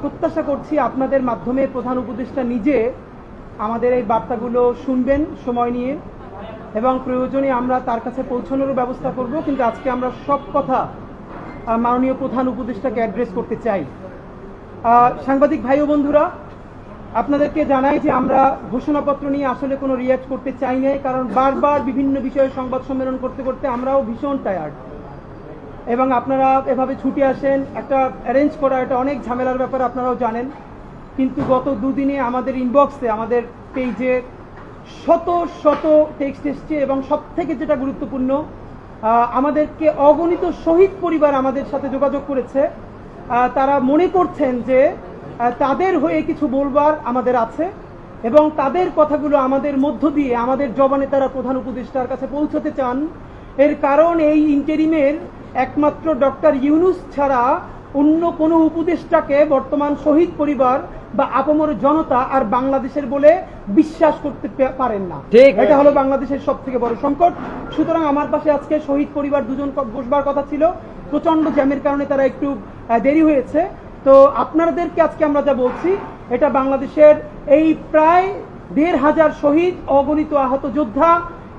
প্রত্যাশা করছি আপনাদের মাধ্যমে প্রধান উপদেষ্টা নিজে আমাদের এই বার্তাগুলো শুনবেন সময় নিয়ে এবং প্রয়োজনে আমরা তার কাছে পৌঁছানোরও ব্যবস্থা করব। কিন্তু আজকে আমরা সব কথা মাননীয় প্রধান উপদেষ্টাকে অ্যাড্রেস করতে চাই। সাংবাদিক ভাই ও বন্ধুরা, আপনাদেরকে জানাই যে আমরা ঘোষণাপত্র নিয়ে আসলে কোনো রিয়াক্ট করতে চাই নাই, কারণ বারবার বিভিন্ন বিষয়ে সংবাদ সম্মেলন করতে করতে আমরাও ভীষণ টায়ার্ড এবং আপনারা এভাবে ছুটে আসেন। একটা অ্যারেঞ্জ করা এটা অনেক ঝামেলার ব্যাপার, আপনারাও জানেন। কিন্তু গত দুদিনে আমাদের ইনবক্সে, আমাদের পেজে শত শত টেক্সট এসছে এবং সবথেকে যেটা গুরুত্বপূর্ণ, আমাদেরকে অগণিত শহীদ পরিবার আমাদের সাথে যোগাযোগ করেছে। তারা মনে করছেন যে তাদের হয়ে কিছু বলবার আমাদের আছে এবং তাদের কথাগুলো আমাদের মধ্য দিয়ে আমাদের জবানে তারা প্রধান উপদেষ্টার কাছে পৌঁছতে চান। এর কারণ এই ইন্টারিমের একমাত্র ডক্টর ইউনূস ছাড়া অন্য কোনো উপদেষ্টাকে বর্তমান শহীদ পরিবার বা আপামর জনতা আর বাংলাদেশের বলে বিশ্বাস করতে পারেন না। এটা হলো বাংলাদেশের সব থেকে বড় সংকট। সুতরাং আমার পাশে আজকে শহীদ পরিবার দুজন বসবার কথা ছিল, প্রচন্ড জ্যামের কারণে তারা একটু দেরি হয়েছে। তো আপনাদেরকে আজকে আমরা যা বলছি, এটা বাংলাদেশের এই প্রায় ১৫০০ শহীদ, অগণিত আহত যোদ্ধা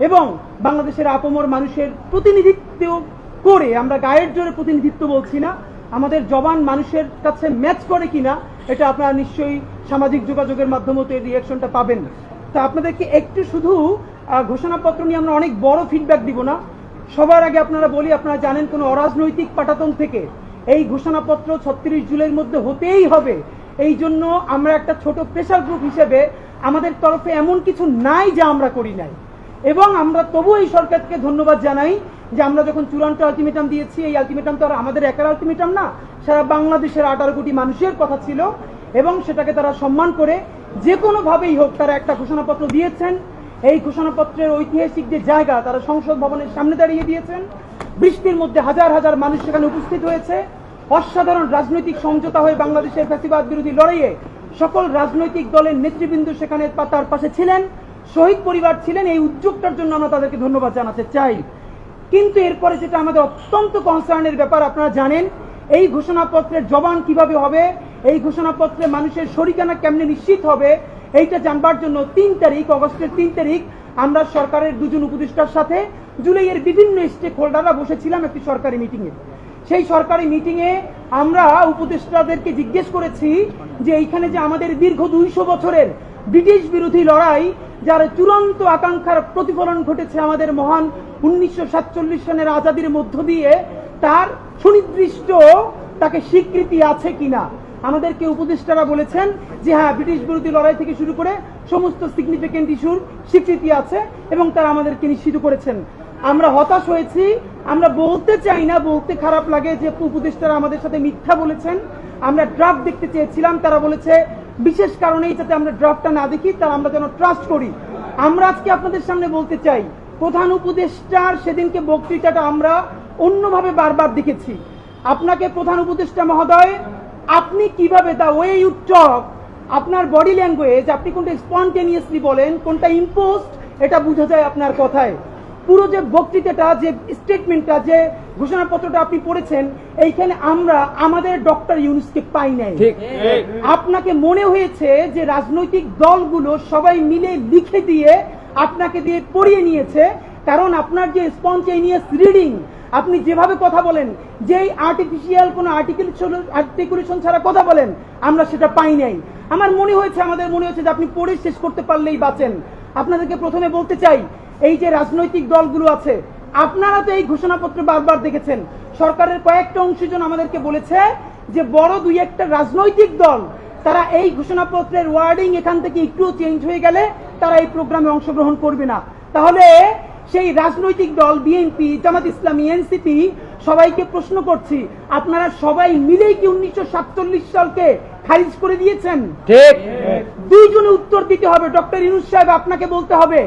এবং বাংলাদেশের আপামর মানুষের প্রতিনিধিত্ব করে, আমরা গায়ের জোরে প্রতিনিধিত্ব বলছি না, আমাদের জবান মানুষের কাছে ম্যাচ করে কিনা এটা আপনারা নিশ্চয়ই সামাজিক যোগাযোগের মাধ্যমে তো এই রিয়াকশনটা পাবেন। তা আপনাদেরকে একটু শুধু ঘোষণাপত্র নিয়ে আমরা অনেক বড় ফিডব্যাক দিব না। সবার আগে আপনারা বলি, আপনারা জানেন কোনো অরাজনৈতিক পাটাতন থেকে এই ঘোষণাপত্র ৩৬ জুলাইয়ের মধ্যে হতেই হবে। এই জন্য আমরা একটা ছোট প্রেসার গ্রুপ হিসেবে আমাদের তরফে এমন কিছু নাই যা আমরা করি নাই, এবং আমরা তবু এই সরকারকে ধন্যবাদ জানাই যে আমরা যখন চূড়ান্ত আলটিমেটাম দিয়েছি, এই আলটিমেটাম তো আর আমাদের একার আলটিমেটাম না, সারা বাংলাদেশের ১৮ কোটি মানুষের কথা ছিল এবং সেটাকে তারা সম্মান করে যে কোনোভাবেই হোক তারা একটা ঘোষণাপত্র দিয়েছেন। এই ঘোষণাপত্রের ঐতিহাসিক যে জায়গা, তারা সংসদ ভবনের সামনে দাঁড়িয়ে দিয়েছেন। বৃষ্টির মধ্যে হাজার হাজার মানুষ সেখানে উপস্থিত হয়েছে। অসাধারণ রাজনৈতিক সমঝোতা হয়ে বাংলাদেশের ফ্যাসিবাদ বিরোধী লড়াইয়ে সকল রাজনৈতিক দলের নেতৃবৃন্দ সেখানে তার পাশে ছিলেন, শহীদ পরিবার ছিলেন। এই উদ্যোগটার জন্য আমরা তাদেরকে ধন্যবাদ জানাতে চাই। কিন্তু এরপরে যেটা আমাদের অত্যন্ত কনসার্নের ব্যাপার, আপনারা জানেন এই ঘোষণাপত্রের জবান কিভাবে হবে, এই ঘোষণাপত্রে মানুষের শরিকানা কেমনে নিশ্চিত হবে, এইটা জানবার জন্য ৩ তারিখ, অগস্টের ৩ তারিখ আমরা সরকারের দুজন উপদেষ্টার সাথে জুলাইয়ের বিভিন্ন স্টেক হোল্ডাররা বসেছিলাম একটি সরকারি মিটিংয়ে। সেই সরকারি মিটিংয়ে আমরা উপদেষ্টাদেরকে জিজ্ঞেস করেছি যে এইখানে যে আমাদের দীর্ঘ ২০০ বছরের ব্রিটিশ বিরোধী লড়াই, যার চূড়ান্ত আকাঙ্ক্ষার প্রতিফলন ঘটেছে আমাদের মহান ১৯৪৭ সনের আজাদির মধ্য দিয়ে, তার সুনির্দিষ্ট তাকে স্বীকৃতি আছে কিনা। আমাদেরকে উপদেষ্টারা বলেছেন যে হ্যাঁ, ব্রিটিশ বিরোধী লড়াই থেকে শুরু করে সমস্ত সিগনিফিকেন্ট ইস্যুর স্বীকৃতি আছে এবং তারা আমাদেরকে নিশ্চিত করেছেন। আমরা হতাশ হয়েছি, আমরা বলতে চাই না, বলতে খারাপ লাগে যে উপদেষ্টারা আমাদের সাথে মিথ্যা বলেছেন। আমরা ড্রাফট দেখতে চেয়েছিলাম, তারা বলেছে বিশেষ কারণেই যাতে আমরা ড্রাফটটা না দেখি, তারা আমরা যেন ট্রাস্ট করি। আমরা আজকে আপনাদের সামনে বলতে চাই, প্রধান উপদেষ্টার সেদিনকে বক্তৃতাটা আমরা অন্যভাবে বারবার দেখেছি। আপনাকে প্রধান উপদেষ্টা মহোদয়, আপনি কিভাবে দা ওয়ে ইউ টক, আপনার বডি ল্যাঙ্গুয়েজ, আপনি কোনটা স্পন্টেনিয়াসলি বলেন, কোনটা ইম্পোজড, এটা বোঝা যায় আপনার কথায়। পুরো যে বক্তৃতাটা, যে স্টেটমেন্টটা, যে ঘোষণাপত্রটা আপনি পড়েছেন, এইখানে আমরা আমাদের ডক্টর ইউনূসকে পাই নাই। আপনাকে মনে হয়েছে যে রাজনৈতিক দলগুলো সবাই মিলে লিখে দিয়ে আপনাকে দিয়ে পড়িয়ে নিয়েছে, কারণ আপনার যে স্পন্টেনিয়াস রিডিং, আপনি যেভাবে কথা বলেন, যেই আর্টিফিশিয়াল কোনো আর্টিকুলেশন ছাড়া কথা বলেন, আমরা সেটা পাই নাই। আমার মনে হয়েছে, আমাদের মনে হয়েছে যে আপনি পড়ে শেষ করতে পারলেই বাঁচেন। আপনাদেরকে প্রথমে বলতে চাই, এই যে রাজনৈতিক দলগুলো আছে, আপনারা তো এই ঘোষণাপত্র বারবার দেখেছেন। সরকারের কয়েকটা অংশীজন আমাদেরকে বলেছে যে বড় ২-১টা রাজনৈতিক দল তারা এই ঘোষণাপত্রের ওয়ার্ডিং এখান থেকে একটু চেঞ্জ হয়ে গেলে তারা এই প্রোগ্রামে অংশগ্রহণ করবে না। তাহলে সেই রাজনৈতিক দল বিএনপি, জামাত ইসলামী, এনসিপি, সবাইকে প্রশ্ন করছি, আপনারা সবাই মিলেই কি ১৯৪৭ সালকে খারিজ করে দিয়েছেন? ঠিক। দুইজনে উত্তর দিতে হবে। ডক্টর ইউনূস সাহেব, আপনাকে বলতে হবে,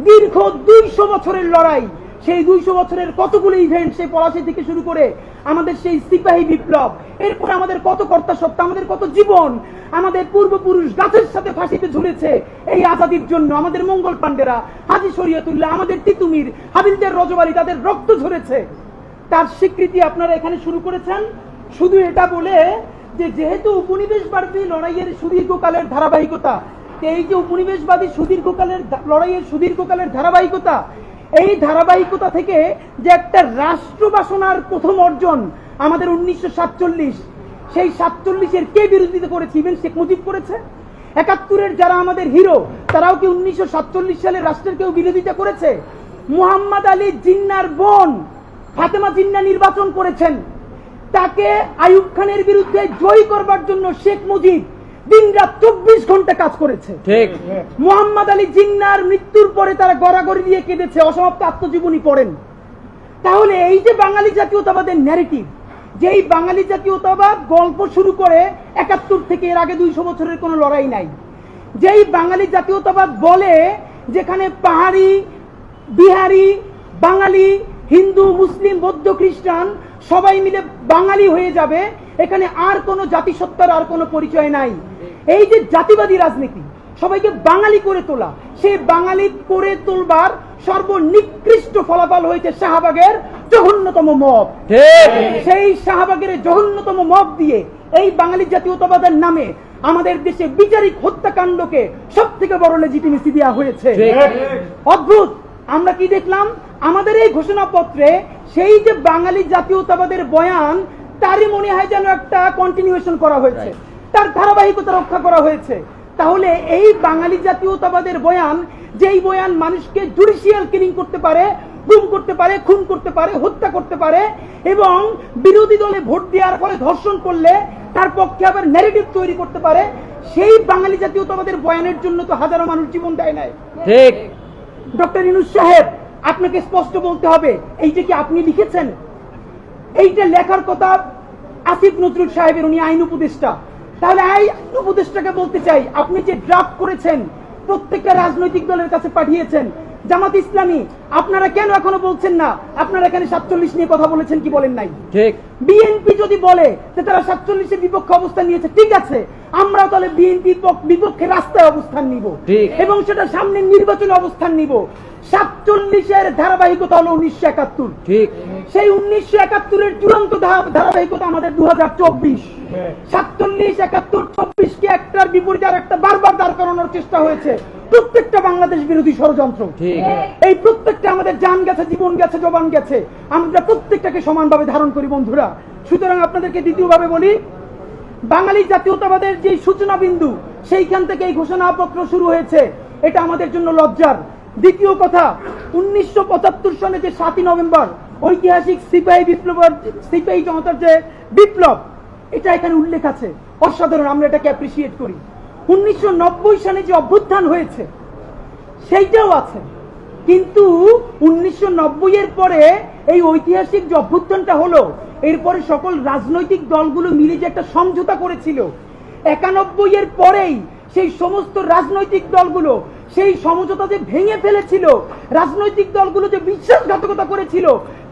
দীর্ঘ ২০০ বছরের লড়াই, সেই ২০০ বছরের কতগুলো ইভেন্ট, সেই পলাশী থেকে শুরু করে আমাদের সেই সিপাহী বিপ্লব, এরপর আমাদের কত কর্তা সত্তা, আমাদের কত জীবন, আমাদের পূর্বপুরুষ গাছের সাথে ফাঁসিতে ঝুলেছে এই আজাদির জন্য। আমাদের মঙ্গল পান্ডেরা, হাজী শরীয়তুল্লাহ, আমাদের তিতুমির, হাবিলদের রজবালি, তাদের রক্ত ঝরেছে। তার স্বীকৃতি আপনারা এখানে শুরু করেছেন শুধু এটা বলে যে যেহেতু উপনিবেশবাদী লড়াইয়ের সুদীর্ঘকালের ধারাবাহিকতা, এই যে উপনিবেশবাদী সুদীর্ঘকালের ধারাবাহিকতা, এই ধারাবাহিকতা থেকে যে একটা রাষ্ট্র বাসনার প্রথম অর্জন আমাদের 1947, সেই 47-এর কে বিরোধিতা করেছে? ইভেন শেখ মুজিব করেছে। 71-এর যারা আমাদের হিরো, তারাও কি 1947 সালে রাষ্ট্রের কেউ বিরোধিতা করেছে? মুহাম্মদ আলী জিন্নার বোন ফাতেমা জিন্না নির্বাচন করেছেন, তাকে আইয়ুব খানের বিরুদ্ধে জয়ী করবার জন্য শেখ মুজিব দিনরাত 24 ঘন্টা কাজ করেছে। ঠিক। মুহাম্মদ আলী জিন্নার মৃত্যুর পরে তারা গড়াগড়ি দিয়ে কেঁদেছে, অসমাপ্ত আত্মজীবনী পড়েন। তাহলে এই যে বাঙালি জাতীয়তাবাদের ন্যারেটিভ, যেই বাঙালি জাতীয়তাবাদ গল্প শুরু করে 71 থেকে, এর আগে 200 বছরের কোনো লড়াই নাই, যেই বাঙালি জাতীয়তাবাদ বলে যেখানে পাহাড়ি, বিহারি, বাঙালি, হিন্দু, মুসলিম, বৌদ্ধ, খ্রিস্টান সবাই মিলে বাঙালি হয়ে যাবে, এখানে আর কোনো জাতিসত্তার আর কোনো পরিচয় নাই। এই যে জাতিবাদী রাজনীতি, সবাইকে বাঙালি করে তোলা, সেই বাঙালি করে তোলবার সর্বনিকৃষ্ট ফলাফল হয়েছে শাহবাগের জঘন্যতম মব। সেই শাহবাগের জঘন্যতম মব দিয়ে এই বাঙালি জাতীয়তাবাদের নামে আমাদের দেশে বিচারিক হত্যাকাণ্ডকে সব থেকে বড় লেজিটিমেসি দেওয়া হয়েছে। অদ্ভুত। আমরা কি দেখলাম আমাদের এই ঘোষণাপত্রে? সেই যে বাঙালি জাতীয়তাবাদের বয়ান, তারই মনে হয় যেন একটা কন্টিনিউয়েশন করা হয়েছে, তার ধারাবাহিকতা রক্ষা করা হয়েছে। তাহলে এই বাঙালি জাতীয়তাবাদের বয়ান, যেই বয়ান মানুষকে জুডিশিয়াল কিলিং করতে পারে, গুম করতে পারে, খুন করতে পারে, হত্যা করতে পারে, এবং বিরোধী দলে ভোট দেওয়ার ফলে ধর্ষণ করলে তার পক্ষে আবার ন্যারেটিভ তৈরি করতে পারে, সেই বাঙালি জাতীয়তাবাদের বয়ানের জন্য তো হাজারো মানুষ জীবন দেয় নাই। ঠিক। ডক্টর ইউনূস সাহেব, আপনাকে স্পষ্ট বলতে হবে, এইটা কি আপনি লিখেছেন? এইটা লেখার কথা আসিফ নজরুল সাহেবের, উনি আইন উপদেষ্টা। তাহলে আইন উপদেষ্টাকে বলতে চাই, আপনি যে ড্রাফট করেছেন প্রত্যেকটা রাজনৈতিক দলের কাছে পাঠিয়েছেন, জামাত ইসলামী, আপনারা কেন এখনো বলছেন না আপনারা এখানে 47 নিয়ে কথা বলেছেন কি বলেন নাই? ঠিক। বিএনপি যদি বলে যে তারা 47-এর বিপক্ষে অবস্থান নিয়েছে, ঠিক আছে, আমরা তাহলে বিএনপির বিপক্ষে রাস্তায় অবস্থান নিব এবং সেটা সামনে নির্বাচনে অবস্থান নিব। 47-এর ধারাবাহিকতা হলো 1971। ঠিক। সেই 1971-এর চূড়ান্ত ধারাবাহিকতা আমাদের 2024। 47, 71, 24-কে একটার বিপরীতে আর একটা বারবার দাঁড় করানোর চেষ্টা হয়েছে। প্রত্যেকটা বাংলাদেশ বিরোধী ষড়যন্ত্র। এই প্রত্যেকটা আমাদের জান গেছে, জীবন গেছে, জবান গেছে, আমরা প্রত্যেকটাকে সমানভাবে ধারণ করি বন্ধুরা। সুতরাং আপনাদেরকে দ্বিতীয়ভাবে বলি, বাঙালি জাতীয়তাবাদের যে সূচনা বিন্দু, সেইখান থেকে এই ঘোষণাপত্র শুরু হয়েছে, এটা আমাদের জন্য লজ্জার। দ্বিতীয় কথা, 1975 সনে যে 7ই নভেম্বর ঐতিহাসিক সিপাহী জনতার যে বিপ্লব, এটা এখানে উল্লেখ আছে, অসাধারণ, আমরা এটাকে অ্যাপ্রিসিয়েট করি। 1990 সালে যে অভ্যুত্থান হয়েছে সেইটাও আছে, কিন্তু 1990-এর পরে এই ঐতিহাসিক যে অভ্যুত্থানটা হলো, এরপরে সকল রাজনৈতিক দলগুলো মিলে যে একটা সমঝোতা করেছিল, 91-এর পরেই সেই সমস্ত রাজনৈতিক দলগুলো সেই সমঝোতা যে ভেঙে ফেলেছিল, রাজনৈতিক দলগুলো যে বিশ্বাসঘাতকতা করেছিল,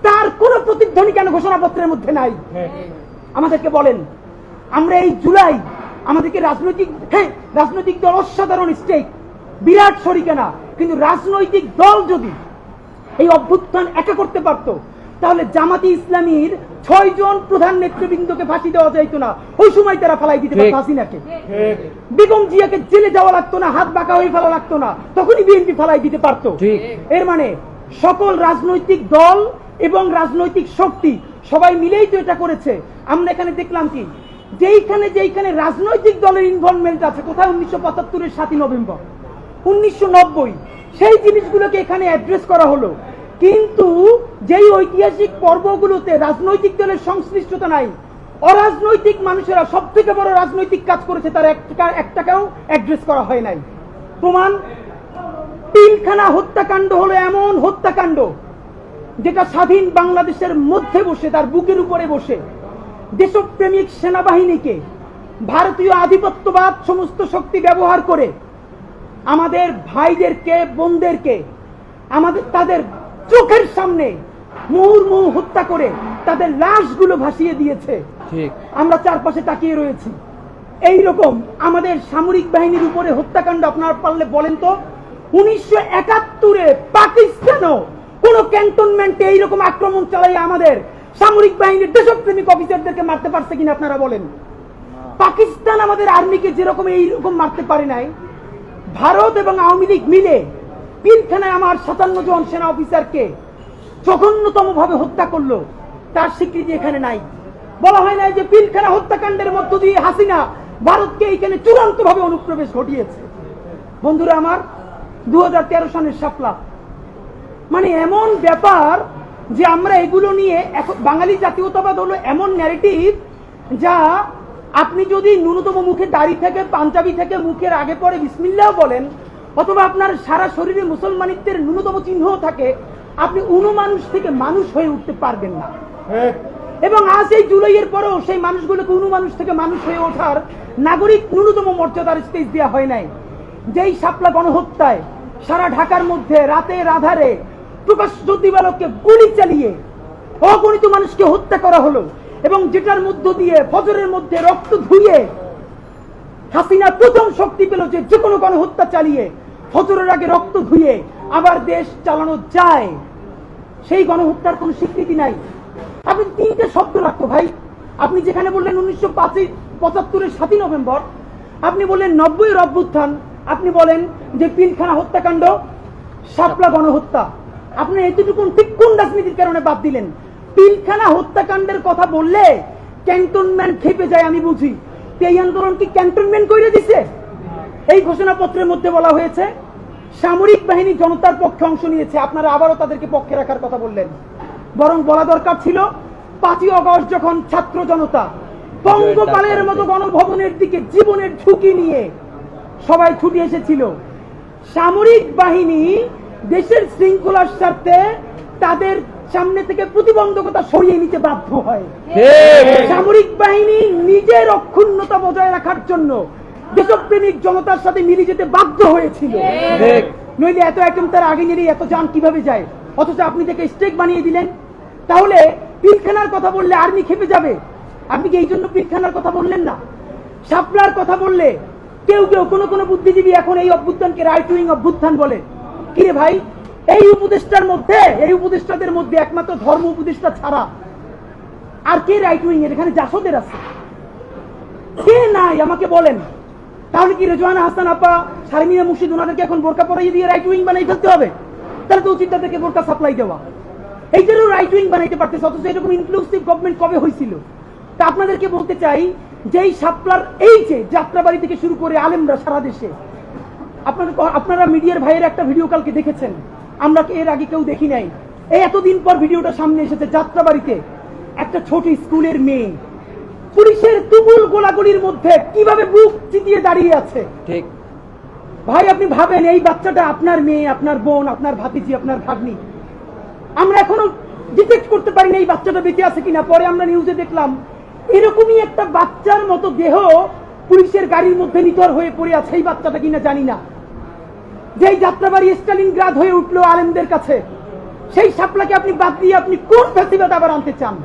তার কোনো প্রতিধ্বনি কেন ঘোষণাপত্রের মধ্যে নাই? আমাদেরকে বলেন। আমরা এই জুলাই আমাদেরকে রাজনৈতিক দল অসাধারণ স্টেক, বিরাট শরিকানা, কিন্তু রাজনৈতিক দল যদি এই অভ্যুত্থান একা করতে পারত, তাহলে জামাতি ইসলামীর 6 জন প্রধান নেতৃবৃন্দকে ফাঁসি দেওয়া যাইতো না, ওই সময় তারা ফালাই দিতে পারত হাসিনাকে। বেগম জিয়াকে জেলে যাওয়া লাগতো না, হাত বাঁকা হয়ে ফেলা লাগতো না, তখনই বিএনপি ফালাই দিতে পারত। এর মানে সকল রাজনৈতিক দল এবং রাজনৈতিক শক্তি সবাই মিলেই তো এটা করেছে। আমরা এখানে দেখলাম কি, যেইখানে রাজনৈতিক দলের ইনভলভমেন্ট আছে, কোথায় 1975-এর 7ই নভেম্বর, 1990 সেই জিনিসগুলোকে এখানে অ্যাড্রেস করা হলো, কিন্তু যেই ঐতিহাসিক পর্বগুলোতে রাজনৈতিক দলের সংশ্লিষ্টতা নাই, অরাজনৈতিক মানুষেরা সব থেকে বড় রাজনৈতিক কাজ করেছে, তার একটাকেও অ্যাড্রেস করা হয় নাই। প্রমাণ, পিলখানা হত্যাকাণ্ড হলো এমন হত্যাকাণ্ড যেটা স্বাধীন বাংলাদেশের মধ্যে বসে, তার বুকের উপরে বসে দেশপ্রেমিক সেনাবাহিনীকে ভারতীয় আধিপত্যবাদ সমস্ত শক্তি ব্যবহার করে আমাদের ভাইদেরকে, বোনদেরকে তাদের চোখের সামনে মুহুর্মুহু হত্যা করে তাদের লাশগুলো ভাসিয়ে দিয়েছে। আমরা চারপাশে তাকিয়ে রয়েছি। এই রকম আমাদের সামরিক বাহিনীর উপরে হত্যাকাণ্ড আপনারা পারলে বলেন তো, 1971-এ পাকিস্তানও কোন ক্যান্টনমেন্টে এইরকম আক্রমণ চালাই আমাদের সামরিক বাহিনীর দেশপ্রেমিক অফিসারদেরকে মারতে পারছে কিনা আপনারা বলেন? পাকিস্তান আমাদের আর্মিকে যেরকম এইরকম মারতে পারে নাই, ভারত এবং আওয়ামী লীগ মিলে পিলখানায় আমার 57 জন সেনা অফিসারকে জঘন্যতম ভাবে হত্যা করলো, তার স্বীকৃতি এখানে নাই। বলা হয় নাই যে পিলখানা হত্যাকাণ্ডের মধ্য দিয়ে হাসিনা ভারতকে এখানে চূড়ান্ত ভাবে অনুপ্রবেশ ঘটিয়েছে। বন্ধুরা আমার, 2013 সালের শাপলা, মানে এমন ব্যাপার যে আমরা এগুলো নিয়ে এখন বাঙালি জাতীয়তাবাদ হলো এমন ন্যারেটিভ যা আপনি যদি ন্যূনতম মুখে দাড়ি থেকে পাঞ্জাবি থেকে মুখের আগে পরে বিসমিল্লাহ বলেন, অথবা আপনার সারা শরীরে মুসলমানিত্বের ন্যূনতম চিহ্ন থাকে, আপনি মানুষ থেকে মানুষ হয়ে উঠতে পারবেন না। এবং আজ এই জুলাইয়ের পরেও সেই মানুষগুলোকে মানুষ থেকে মানুষ হয়ে ওঠার নাগরিক ন্যূনতম মর্যাদার স্পেস দেওয়া হয় নাই। যেই শাপলা গণহত্যায় সারা ঢাকার মধ্যে রাতের আধারে প্রকাশ্য দিবালোককে গুলি চালিয়ে অগণিত মানুষকে হত্যা করা হলো, এবং যেটার মধ্য দিয়ে ফজরের মধ্যে রক্ত ধুয়ে হাসিনা প্রথম শক্তি পেল যে কোনো গণহত্যা চালিয়ে ফজরের আগে রক্ত ধুয়ে আবার দেশ চালানো যায়, সেই গণহত্যার কোনো স্বীকৃতি নাই। আপনি 3টে শব্দ রাখতো ভাই, আপনি যেখানে বললেন 1975-এর 7ই নভেম্বর, আপনি বললেন 90-এর অভ্যুত্থান, আপনি বলেন যে পিলখানা হত্যাকাণ্ড, শাপলা গণহত্যা, আপনি এতটুকু ঠিক কোন রাজনীতির কারণে বাদ দিলেন? পিলখানা হত্যাকাণ্ডের কথা বললে ক্যান্টনমেন্ট খেপে যায়, আমি বুঝি। এই আন্দোলন কি ক্যান্টনমেন্ট করে দিছে? এই ঘোষণাপত্রের মধ্যে বলা হয়েছে সামরিক বাহিনী জনতার পক্ষে অংশ নিয়েছে, আপনারা আবারও তাদেরকে পক্ষে রাখার কথা বললেন। বরং বলা দরকার ছিল 5ই আগস্ট যখন ছাত্র জনতা পঙ্গপালের মতো গণভবনের দিকে জীবনের ঝুঁকি নিয়ে সবাই ছুটে এসেছিল, সামরিক বাহিনী দেশের শৃঙ্খলার স্বার্থে তাদের সামনে থেকে প্রতিবন্ধকতা সরিয়ে নিতে বাধ্য হয়। সামরিক বাহিনী নিজের অক্ষুণ্ণতা বজায় রাখার জন্য দেশপ্রেমিক জনতার সাথে মিলে যেতে বাধ্য হয়েছিল। নইলে এত আইটেম তার আগে নিয়ে এত যান কিভাবে যায়? অথচ আপনি থেকে স্টেক বানিয়ে দিলেন। তাহলে পিলখানার কথা বললে আর্মি খেপে যাবে, আপনি কি এই জন্য পিলখানার কথা বললেন না? শাপলার কথা বললে কেউ কেউ কোনো বুদ্ধিজীবী এখন এই অভ্যুত্থানকে রাইট উইং অভ্যুত্থান বলে। কিরে ভাই, এই উপদেষ্টাদের মধ্যে একমাত্র ধর্ম উপদেষ্টা ছাড়া আর কে রাইট উইং এর? এখানে জাসদের আছে, কে নাই আমাকে বলেন। তাহলে কি রেজওয়ানা হাসান আপা, শারমিনা মুর্শিদ ওনাদেরকে এখন বোরকা পরাইয়ে দিয়ে রাইট উইং বানাই ফেলতে হবে? তাহলে তো উচিত তাদেরকে বোরকা সাপ্লাই দেওয়া। এইটারও রাইট উইং বানাইতে পারতেছে, অথচ এরকম ইনক্লুসিভ গভর্নমেন্ট কবে হয়েছিল? তা আপনাদেরকে বলতে চাই, যেই শাপলার এই যে যাত্রাবাড়ি থেকে শুরু করে আলেমরা সারা দেশে, আপনারা মিডিয়ার ভাইয়ের একটা ভিডিও কালকে দেখেছেন, আমরা এর আগে কেউ দেখি নাই। এই এতদিন পর ভিডিওটা সামনে এসেছে, যাত্রাবাড়িতে একটা ছোট স্কুলের মেয়ে পুলিশের তুমুল গোলাগুলির মধ্যে কিভাবে বুক চিতিয়ে দাঁড়িয়ে আছে। ঠিক ভাই, আপনি ভাবেন এই বাচ্চাটা আপনার মেয়ে, আপনার বোন, আপনার ভাতিজি, আপনার ভাগ্নি। আমরা এখনো ডিটেক্ট করতে পারি না এই বাচ্চাটা বেঁচে আছে কিনা। পরে আমরা নিউজে দেখলাম এরকমই একটা বাচ্চার মতো দেহ পুলিশের গাড়ির মধ্যে নিথর হয়ে পড়ে আছে। এই বাচ্চাটা কিনা জানি না। যেই যাত্রাবাড়ি স্টালিনগ্রাদ হয়ে উঠলো আলেমদের কাছে, সেই শাপলাকে আপনি বাদ দিয়ে আপনি কোন ফ্যাসিবাদ আবার আনতে চান?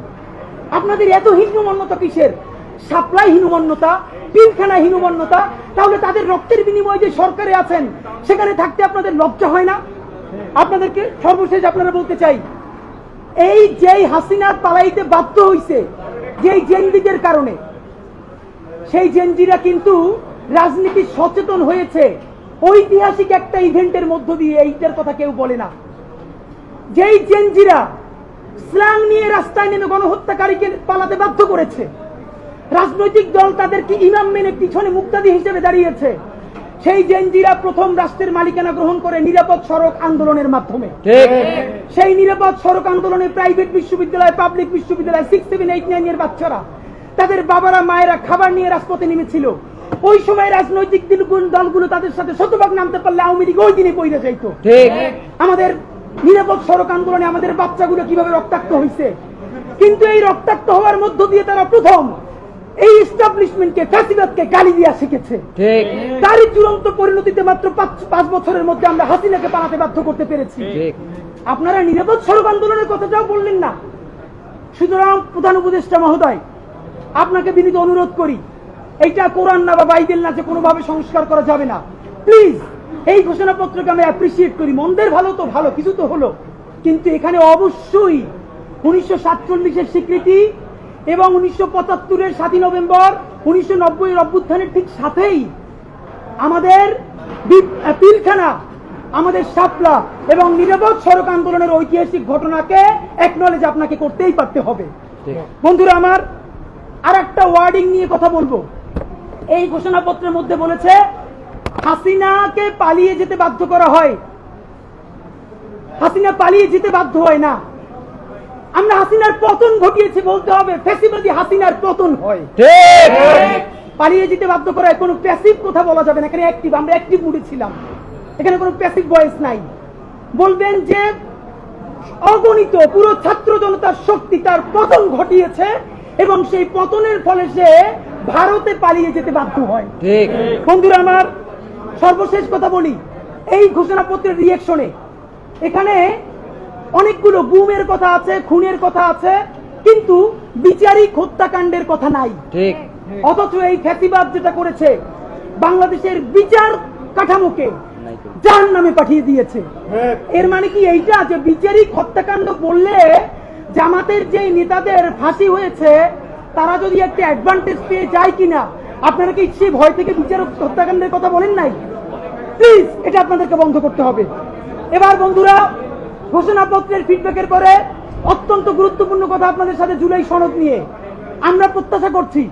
আপনাদের এত হীনমন্যতা কিসের? শাপলায় হীনমন্যতা, পিলখানায় হীনমন্যতা, তাহলে তাদের রক্তের বিনিময়ে যে সরকারে আছেন সেখানে থাকতে আপনাদের লজ্জা হয় না? আপনাদেরকে সর্বশেষ আপনারা বলতে চাই, এই যেই হাসিনা পালাইতে বাধ্য হইছে যেই জেনজিদের কারণে, সেই জেনজিরা কিন্তু রাজনীতি সচেতন হয়েছে ঐতিহাসিক একটা ইভেন্টের মধ্য দিয়ে। এইটার কথা কেউ বলে না। যেই জেনজিরা স্ল্যাং নিয়ে রাস্তায় নেমে গণহত্যাকারীকে পালাতে বাধ্য করেছে, রাজনৈতিক দল তাদেরকে ইমাম মেনে পিছনে মুক্তাদি হিসেবে দাঁড়িয়েছে, সেই জেনজিরা প্রথম রাষ্ট্রের মালিকানা গ্রহণ করে নিরাপদ সড়ক আন্দোলনের মাধ্যমে। সেই নিরাপদ সড়ক আন্দোলনে প্রাইভেট বিশ্ববিদ্যালয়, পাবলিক বিশ্ববিদ্যালয়, 6, 7, 8, 9 এর বাচ্চারা, তাদের বাবারা মায়েরা খাবার নিয়ে রাজপথে নেমেছিল। ওই সময় রাজনৈতিক দলগুলো তাদের সাথে শতভাগ নামতে পারলে আওয়ামী লীগ ওই দিনে পইরা যাইত। আমাদের নিরাপদ সড়ক আন্দোলনে আমাদের বাচ্চাগুলো কিভাবে রক্তাক্ত হয়েছে, কিন্তু এই রক্তাক্ত হওয়ার মধ্য দিয়ে তারা প্রথম এই এস্টাবলিশমেন্টকে, ফ্যাসিবাদকে গালি দিয়া শিখেছে। তারই চূড়ান্ত পরিণতিতে মাত্র 5 বছরের মধ্যে আমরা হাসিনাকে পালাতে বাধ্য করতে পেরেছি। আপনারা নিরাপদ সড়ক আন্দোলনের কথাটাও বললেন না। সুতরাং প্রধান উপদেষ্টা মহোদয়, আপনাকে বিনীত অনুরোধ করি, এইটা কোরআন না বা বাইবেল না যে কোনোভাবে সংস্কার করা যাবে না। প্লিজ এই ঘোষণাপত্রকে আমি অ্যাপ্রিসিয়েট করি, মন্দের ভালো তো ভালো, কিছু তো হলো, কিন্তু এখানে অবশ্যই 1947-এর স্বীকৃতি এবং 1975-এর 7 নভেম্বর 1990-এর অভ্যুত্থানের ঠিক সাথেই আমাদের পিলখানা, আমাদের শাপলা এবং নিরাপদ সড়ক আন্দোলনের ঐতিহাসিক ঘটনাকে একনলেজ আপনাকে করতেই পারতে হবে। বন্ধুরা আমার, আর একটা ওয়ার্ডিং নিয়ে কথা বলবো। এই ঘোষণাপত্রের মধ্যে বলেছে হাসিনাকে পালিয়ে যেতে বাধ্য করা হয়। হাসিনা পালিয়ে যেতে বাধ্য হয় না, আমরা হাসিনার পতন ঘটিয়েছি বলতে হবে। ফ্যাসিবাদী হাসিনার পতন হয়। পালিয়ে যেতে বাধ্য করা হয়, কোনো প্যাসিভ কথা বলা যাবে না। এখানে অ্যাক্টিভ, আমরা অ্যাক্টিভ মুডে ছিলাম, এখানে কোনো প্যাসিভ ভয়েস নাই। বলবেন যে অগণিত পুরো ছাত্র জনতার শক্তি তার পতন ঘটিয়েছে এবং সেই পতনের ফলে সে ভারতে পালিয়ে যেতে বাধ্য হয়। বন্ধুরা আমার, সর্বশেষ কথা বলি, এই ঘোষণাপত্রের রিয়েকশনে এখানে অনেকগুলো গুমের কথা আছে, খুনের কথা আছে, কিন্তু বিচারিক হত্যাকাণ্ডের কথা নাই। অথচ এই ফ্যাসিবাদ যেটা করেছে, বাংলাদেশের বিচার কাঠামোকে জাহান্নামে পাঠিয়ে দিয়েছে। এর মানে কি এইটা যে বিচারিক হত্যাকাণ্ড বললে জামাতের যে নেতাদের ফাঁসি হয়েছে তারা যদি একটা অ্যাডভান্টেজ পেয়ে যায় কিনা? আপনারা কি সেই ভয় থেকে বিচারিক হত্যাকাণ্ডের কথা বলেন নাই? প্লিজ এটা আপনাদেরকে বন্ধ করতে হবে। এবার বন্ধুরা, ঘোষণাপত্রের ফিডব্যাকের পরে অত্যন্ত গুরুত্বপূর্ণ কথা আপনাদের সাথে জুলাই সনদ নিয়ে। আমরা প্রত্যাশা করছি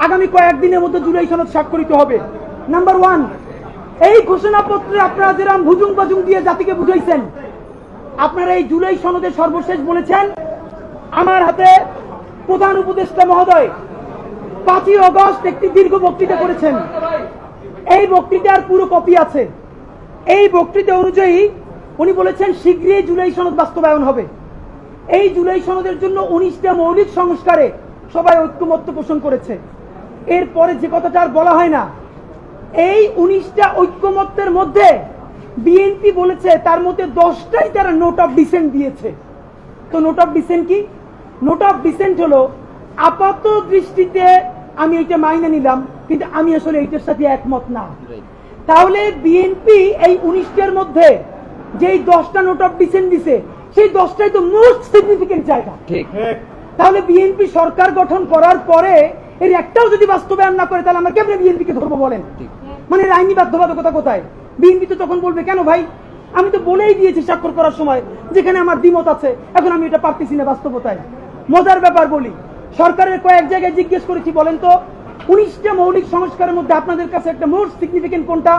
আগামী কয়েকদিনের মধ্যে জুলাই সনদ স্বাক্ষরিত হবে। নাম্বার 1, এই ঘোষণাপত্রে আপনারা যেরকম ভুজুং বাজুং দিয়ে জাতিকে বুঝাইছেন, আপনারা এই জুলাই সনদে সর্বশেষ বলেছেন, আমার হাতে প্রধান উপদেষ্টা মহোদয় 5ই অগস্ট একটি দীর্ঘ বক্তৃতা করেছেন। এই বক্তৃতার পুরো কপি আছে। এই বক্তৃতা অনুযায়ী উনি বলেছেন শীঘ্রই জুলাই সনদ বাস্তবায়ন হবে। এই জুলাই সনদের জন্য 19টা মৌলিক সংস্কারে সবাই ঐক্যমত্য পোষণ করেছে। এরপরে যে কথাটা আর বলা হয় না, এই 19টা ঐক্যমত্যের মধ্যে বিএনপি বলেছে তার মধ্যে 10টাই তারা নোট অফ ডিসেন্ট দিয়েছে। তো নোট অফ ডিসেন্ট কি? নোট অফ ডিসেন্ট হলো আপাত দৃষ্টিতে আমি এটা মাইনে নিলাম, কিন্তু আমি আসলে এইটার সাথে একমত না। তাহলে বিএনপি এই 19টার মধ্যে যেই 10টা নোট অফ ডিসেন্ট দিছে, সেই 10টাই তো মোস্ট সিগনিফিকেন্ট জায়গা। তাহলে বিএনপি সরকার গঠন করার পরে এর একটাও যদি বাস্তবায়ন না করে, তাহলে আমরা কেমনে বিএনপিকে ধরবো বলেন? মানে আইনি বাধ্যবাধকতা কোথায়? বিএনপি তো তখন বলবে, কেন ভাই, আমি তো বলেই দিয়েছি স্বাক্ষর করার সময় যেখানে আমার দ্বিমত আছে, এখন আমি এটা পারতেছি না বাস্তবতায়। মজার ব্যাপার বলি, সরকারের কয়েক জায়গায় জিজ্ঞেস করেছি, বলেন তো 19টা মৌলিক সংস্কারের মধ্যে আপনাদের কাছে একটা মোস্ট সিগনিফিকেন্ট কোনটা?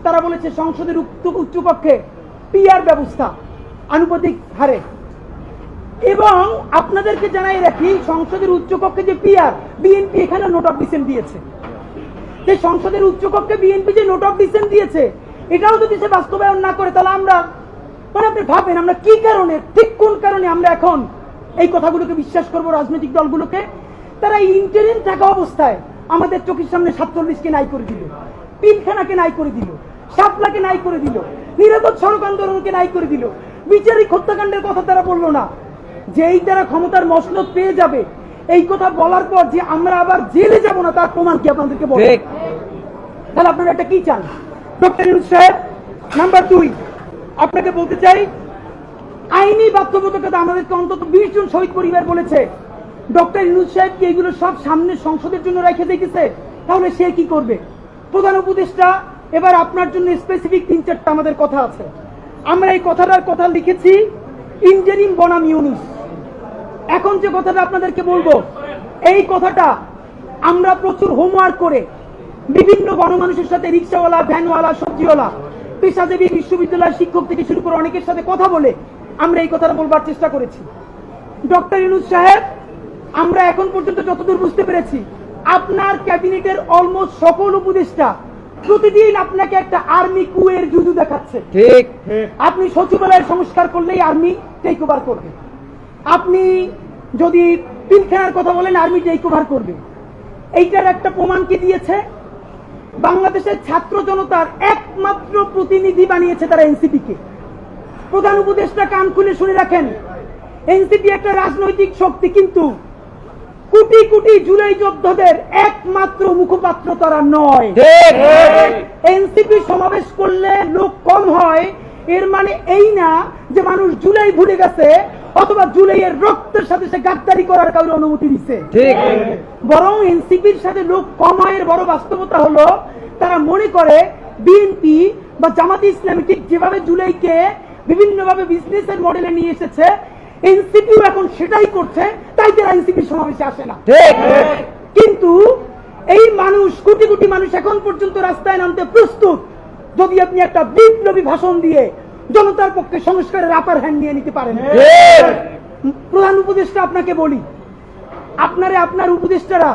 তারা বলেছে সংসদের উচ্চকক্ষে পিআর ব্যবস্থা আনুপাতিক হারে। এবং আপনাদেরকে জানাই রাখি, সংসদের উচ্চকক্ষে যে পিআর, বিএনপি এখানে নোট অফ ডিসেন্ট দিয়েছে। যে সংসদের উচ্চকক্ষে বিএনপি যে নোট অফ ডিসেন্ট দিয়েছে, এটাও যদি সে বাস্তবায়ন না করে, তাহলে আমরা, মানে আপনি ভাবেন আমরা কি কারণে, ঠিক কোন কারণে আমরা এখন এই কথাগুলোকে বিশ্বাস করবো? রাজনৈতিক দলগুলোকে তারা ইন্টারিম থাকা অবস্থায় আমাদের চোখের সামনে 47কে নাই করে দিল, পিলখানাকে নাই করে দিল, শাপলাকে নাই করে দিল, নিরাপদ সড়ক আন্দোলনকে নাই করে দিল, বিচারিক হত্যাকাণ্ডের কথা তারা বললো না। যেই তারা ক্ষমতার মসনদ পেয়ে যাবে, এই কথা বলার পর যে আমরা আবার জেলে যাব না, তার প্রমাণ কি আপনাদেরকে বলবো? তাহলে আপনারা এটা কি চান? ডক্টর ইউনূস সাহেব, নাম্বার 2, আপনাকে বলতে চাই, আইনি বাধ্যবাধকতা আমাদেরকে অন্তত 20 জন শহীদ পরিবার বলেছে। ডক্টর ইউনূস সাহেব কি এগুলো সব সামনে সংসদের জন্য রেখে দেখেছে? তাহলে সে কি করবে? প্রধান উপদেষ্টা, এবার আপনার জন্য স্পেসিফিক 3-4টা আমাদের কথা আছে। আমরা এই কথাটার কথা লিখেছি ইন্টারিম বনাম ইউনূস। এখন যে কথাটা আপনাদেরকে বলবো, এই কথাটা আমরা প্রচুর হোমওয়ার্ক করে বিভিন্ন গণমানুষের সাথে, রিক্সাওয়ালা, ভ্যানওয়ালা, সবজিওয়ালা, পেশাজীবী, বিশ্ববিদ্যালয়ের শিক্ষক থেকে শুরু করে অনেকের সাথে কথা বলে আমরা এই কথাটা বলবার চেষ্টা করেছি। ডক্টর ইউনূস সাহেব, আমরা এখন পর্যন্ত যতদূর বুঝতে পেরেছি, আপনার ক্যাবিনেটের অলমোস্ট সকল উপদেষ্টা প্রতিদিন আপনাকে একটা আর্মি কুয়ের জুজু দেখাচ্ছে। ঠিক, আপনি সচিবালয়ের সংস্কার করলেই আর্মি টেক ওভার করবে। আপনি যদি পিলখানার কথা বলেন, আর্মি টেক ওভার করবে। এইটার একটা প্রমাণ কি দিয়েছে? বাংলাদেশের ছাত্র জনতার একমাত্র প্রতিনিধি বানিয়েছে তারা এনসিপি কে। প্রধান উপদেষ্টা কান খুলে শুনে রাখেন, এনসিপি একটা রাজনৈতিক শক্তি, কিন্তু কোটি কোটি জুলাই যোদ্ধাদের একমাত্র মুখপাত্র তারা নয়। এনসিপি সমাবেশ করলে লোক কম হয়, এর মানে এই না যে মানুষ জুলাই ভুলে গেছে, অথবা জুলাইয়ের রক্তের সাথে সে গাদ্দারি করার কারণে অনুমতি দিচ্ছে। বরং এনসিপির সাথে লোক কমায়ের বড় বাস্তবতা হলো তারা মনে করে বিএনপি বা জামাতে ইসলামী ঠিক যেভাবে জুলাইকে বিভিন্নভাবে বিজনেসের মডেলে নিয়ে এসেছে, এনসিপিও এখন সেটাই করছে, তাই তারা এনসিপির সমাবেশে আসে না। কিন্তু এই মানুষ, কোটি কোটি মানুষ এখন পর্যন্ত রাস্তায় নামতে প্রস্তুত যদি আপনি একটা বিপ্লবী ভাষণ দিয়ে জনতার পক্ষে সংস্কারের আপার হ্যান্ড নিয়ে নিতে পারেন। প্রধান উপদেষ্টা, আপনাকে বলি, আপনার উপদেষ্টারা